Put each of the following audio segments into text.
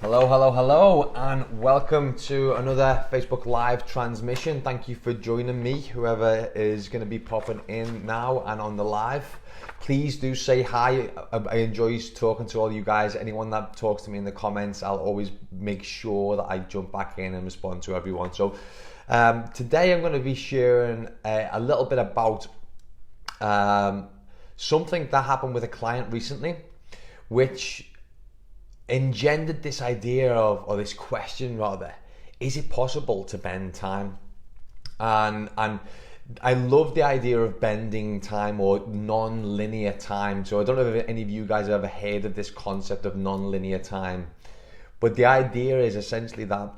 Hello, hello, hello, and welcome to another Facebook Live transmission. Thank you for joining me, whoever is going to be popping in now and on the live. Please do say hi. I enjoy talking to all you guys. Anyone that talks to me in the comments, I'll always make sure that I jump back in and respond to everyone. So today I'm going to be sharing a little bit about something that happened with a client recently, which engendered this idea of, or this question rather, is it possible to bend time? And I love the idea of bending time or non-linear time. So I don't know if any of you guys have ever heard of this concept of non-linear time, but the idea is essentially that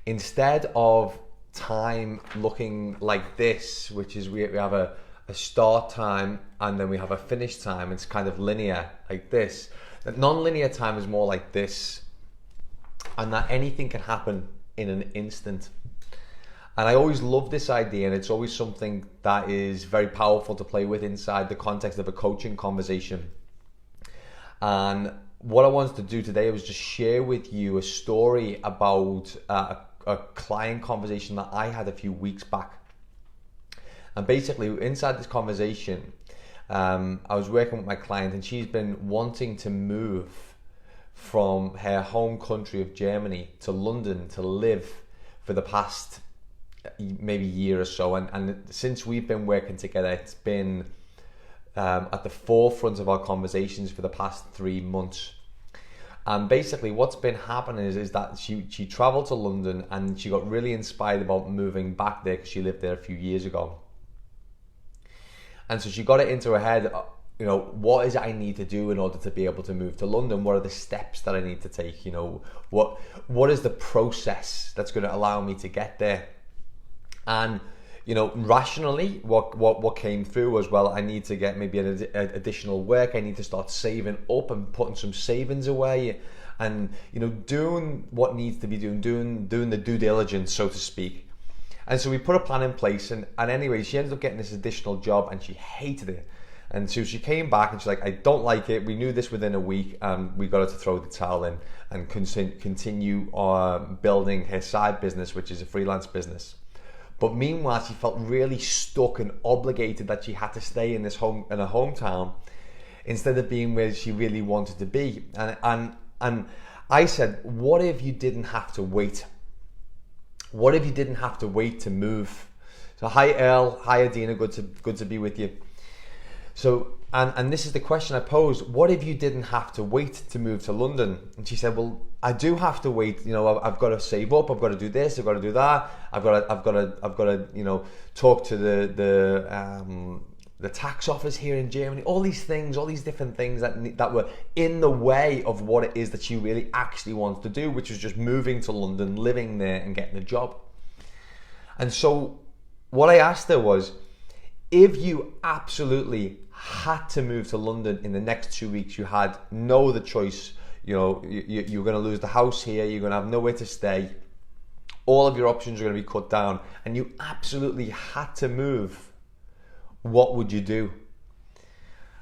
instead of time looking like this, which is we have a start time and then we have a finish time, it's kind of linear like this. That non-linear time is more like this, and that anything can happen in an instant. And I always love this idea, and it's always something that is very powerful to play with inside the context of a coaching conversation. And what I wanted to do today was just share with you a story about a client conversation that I had a few weeks back. And basically inside this conversation, I was working with my client, and she's been wanting to move from her home country of Germany to London to live for the past maybe year or so. And since we've been working together, it's been at the forefront of our conversations for the past 3 months. And basically what's been happening is that she traveled to London, and she got really inspired about moving back there because she lived there a few years ago. And so she got it into her head, you know, what is it I need to do in order to be able to move to London? What are the steps that I need to take? You know, what is the process that's going to allow me to get there? And, you know, rationally, what came through was, well, I need to get maybe an additional work. I need to start saving up and putting some savings away, and, you know, doing what needs to be doing the due diligence, so to speak. And so we put a plan in place, and anyway, she ended up getting this additional job, and she hated it. And so she came back and she's like, I don't like it. We knew this within a week, and we got her to throw the towel in and continue building her side business, which is a freelance business. But meanwhile, she felt really stuck and obligated that she had to stay in her hometown instead of being where she really wanted to be. And I said, what if you didn't have to wait? What if you didn't have to wait to move? So hi Earl, hi Adina, good to be with you. So and this is the question I posed: what if you didn't have to wait to move to London? And she said, well, I do have to wait. You know, I've got to save up. I've got to do this. I've got to do that. I've got to you know, talk to the tax office here in Germany. All these things, all these different things that were in the way of what it is that she really actually wants to do, which was just moving to London, living there, and getting a job. And so what I asked her was, if you absolutely had to move to London in the next 2 weeks, you had no other choice, you know, you're going to lose the house here, you're going to have nowhere to stay, all of your options are going to be cut down, and you absolutely had to move, what would you do?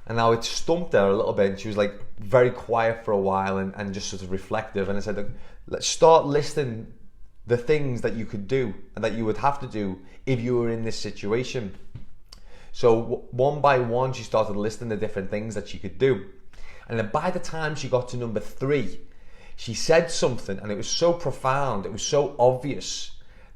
And now it stumped her a little bit, and she was like very quiet for a while and just sort of reflective. And I said, look, let's start listing the things that you could do and that you would have to do if you were in this situation. So one by one, she started listing the different things that she could do. And then by the time she got to number 3, she said something, and it was so profound, it was so obvious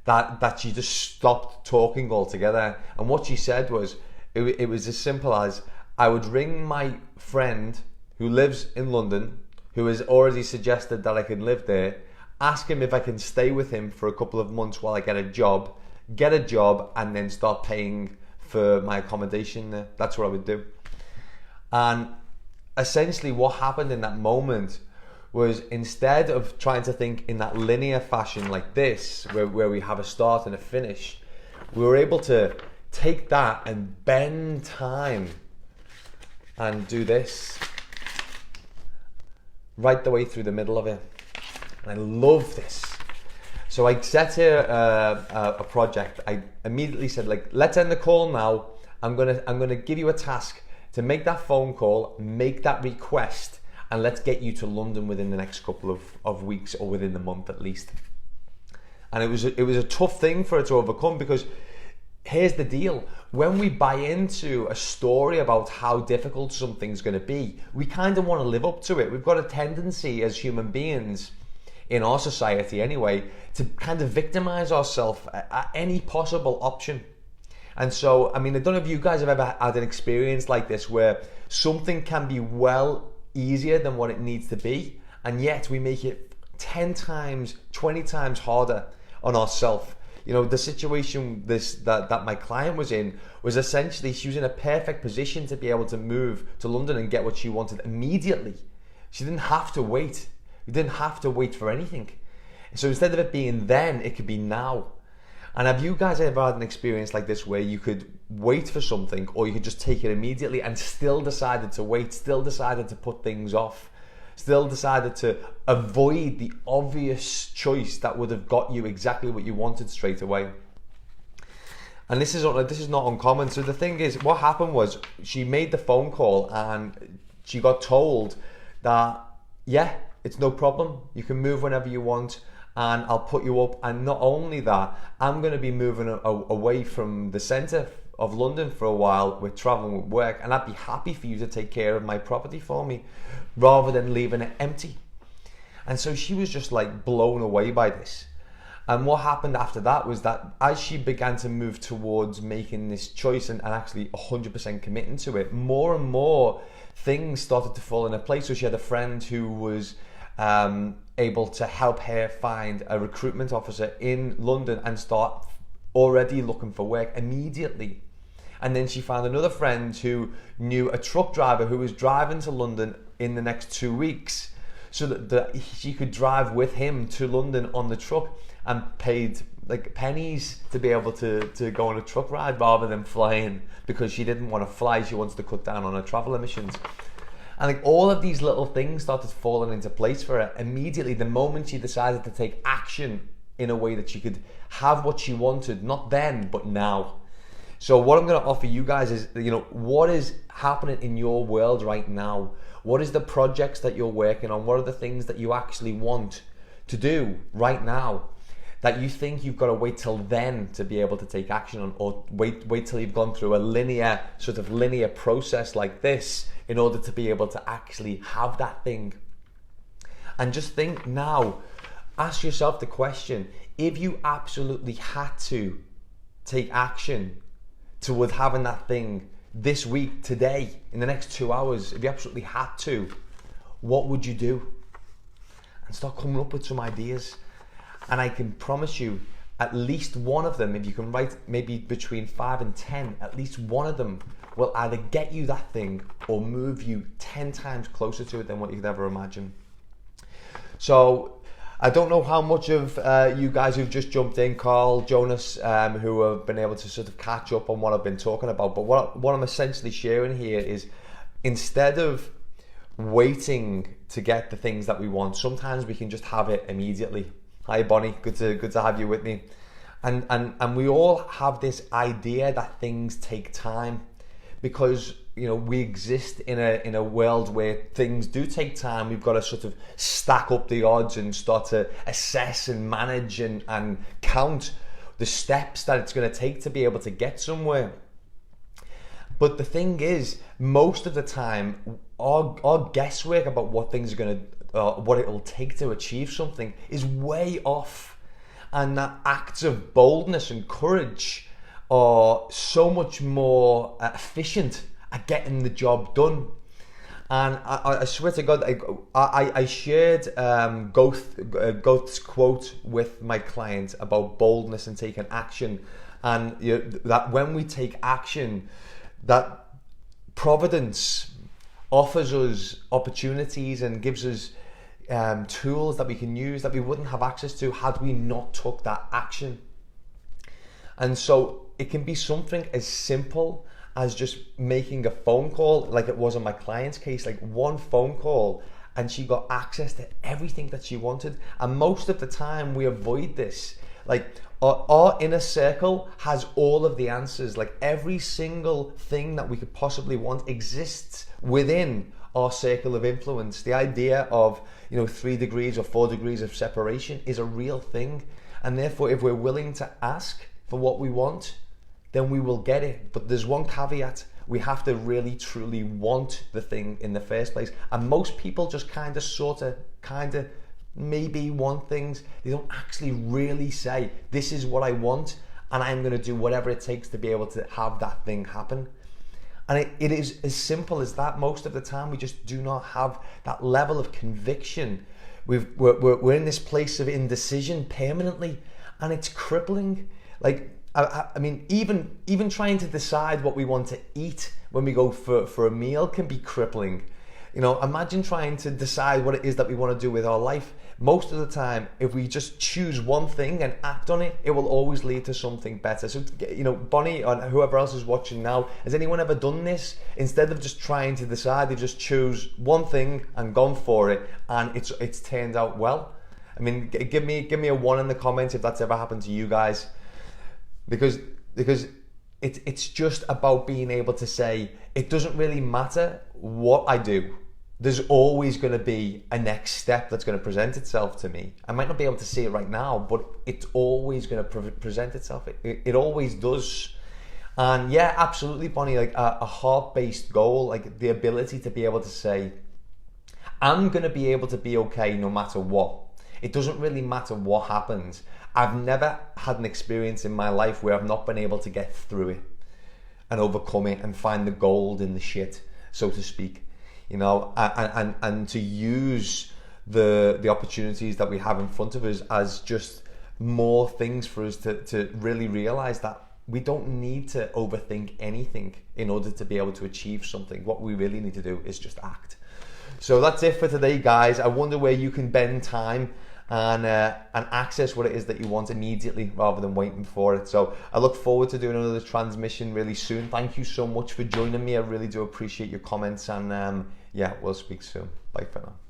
that she just stopped talking altogether. And what she said was, it was as simple as, I would ring my friend who lives in London, who has already suggested that I can live there, ask him if I can stay with him for a couple of months while I get a job, and then start paying for my accommodation there. That's what I would do. And essentially what happened in that moment was, instead of trying to think in that linear fashion like this, where we have a start and a finish, we were able to take that and bend time and do this right the way through the middle of it. And I love this. So I set her a project. I immediately said, like, let's end the call now. I'm gonna give you a task to make that phone call, make that request, and let's get you to London within the next couple of weeks, or within the month at least. And it was a tough thing for her to overcome, because here's the deal: when we buy into a story about how difficult something's going to be, we kind of want to live up to it. We've got a tendency as human beings, in our society anyway, to kind of victimize ourselves at any possible option. And so, I mean, I don't know if you guys have ever had an experience like this, where something can be well easier than what it needs to be, and yet we make it 10 times, 20 times harder on ourselves. You know, the situation that my client was in was essentially, she was in a perfect position to be able to move to London and get what she wanted immediately. She didn't have to wait. You didn't have to wait for anything. So instead of it being then, it could be now. And have you guys ever had an experience like this, where you could wait for something, or you could just take it immediately, and still decided to wait, still decided to put things off, still decided to avoid the obvious choice that would have got you exactly what you wanted straight away? And this is not uncommon. So the thing is, what happened was, she made the phone call and she got told that, yeah, it's no problem, you can move whenever you want, and I'll put you up. And not only that, I'm going to be moving away from the centre of London for a while with travelling with work, and I'd be happy for you to take care of my property for me, rather than leaving it empty. And so she was just like blown away by this. And what happened after that was that, as she began to move towards making this choice and actually 100% committing to it, more and more things started to fall into place. So she had a friend who was able to help her find a recruitment officer in London and start already looking for work immediately. And then she found another friend who knew a truck driver who was driving to London in the next 2 weeks, so that she could drive with him to London on the truck, and paid like pennies to be able to go on a truck ride rather than flying, because she didn't want to fly. She wants to cut down on her travel emissions. And like, all of these little things started falling into place for her immediately the moment she decided to take action in a way that she could have what she wanted, not then, but now. So what I'm going to offer you guys is, you know, what is happening in your world right now? What is the projects that you're working on? What are the things that you actually want to do right now, that you think you've got to wait till then to be able to take action on, or wait till you've gone through a linear process like this in order to be able to actually have that thing? And just think now, ask yourself the question: if you absolutely had to take action toward having that thing this week, today, in the next 2 hours, if you absolutely had to, what would you do? And start coming up with some ideas. And I can promise you, at least one of them, if you can write maybe between 5 and 10, at least one of them will either get you that thing or move you 10 times closer to it than what you could ever imagine. So I don't know how much of you guys who've just jumped in, Carl, Jonas, who have been able to sort of catch up on what I've been talking about, but what I'm essentially sharing here is, instead of waiting to get the things that we want, sometimes we can just have it immediately. Hi Bonnie, good to have you with me. And we all have this idea that things take time, because, you know, we exist in a world where things do take time. We've got to sort of stack up the odds and start to assess and manage and count the steps that it's going to take to be able to get somewhere. But the thing is, most of the time, our guesswork about what things are going to, what it will take to achieve something, is way off. And that acts of boldness and courage are so much more efficient at getting the job done. And I swear to God, I shared Goeth's quote with my client about boldness and taking action, and you know, that when we take action, that Providence offers us opportunities and gives us tools that we can use that we wouldn't have access to had we not took that action. And so it can be something as simple as just making a phone call, like it was in my client's case, like one phone call, and she got access to everything that she wanted. And most of the time we avoid this. Like our inner circle has all of the answers. Like every single thing that we could possibly want exists within our circle of influence. The idea of 3 degrees or 4 degrees of separation is a real thing, and therefore if we're willing to ask for what we want, then we will get it. But there's one caveat: we have to really truly want the thing in the first place. And most people just kind of maybe want things. They don't actually really say, this is what I want, and I'm going to do whatever it takes to be able to have that thing happen. And it is as simple as that. Most of the time we just do not have that level of conviction. We're in this place of indecision permanently, and it's crippling. Like, I mean, even trying to decide what we want to eat when we go for a meal can be crippling. Imagine trying to decide what it is that we want to do with our life. Most of the time, if we just choose one thing and act on it, it will always lead to something better. So, Bonnie and whoever else is watching now, has anyone ever done this? Instead of just trying to decide, they just choose one thing and gone for it, and it's turned out well. I mean, give me a 1 in the comments if that's ever happened to you guys. Because it's just about being able to say, it doesn't really matter what I do. There's always going to be a next step that's going to present itself to me. I might not be able to see it right now, but it's always going to present itself. It always does. And yeah, absolutely, Bonnie, like a heart-based goal, like the ability to be able to say, I'm going to be able to be okay no matter what. It doesn't really matter what happens. I've never had an experience in my life where I've not been able to get through it and overcome it and find the gold in the shit, so to speak. And to use the opportunities that we have in front of us as just more things for us to really realize that we don't need to overthink anything in order to be able to achieve something. What we really need to do is just act. So that's it for today, guys. I wonder where you can bend time and access what it is that you want immediately rather than waiting for it. So I look forward to doing another transmission really soon. Thank you so much for joining me. I really do appreciate your comments, and yeah, we'll speak soon. Bye for now.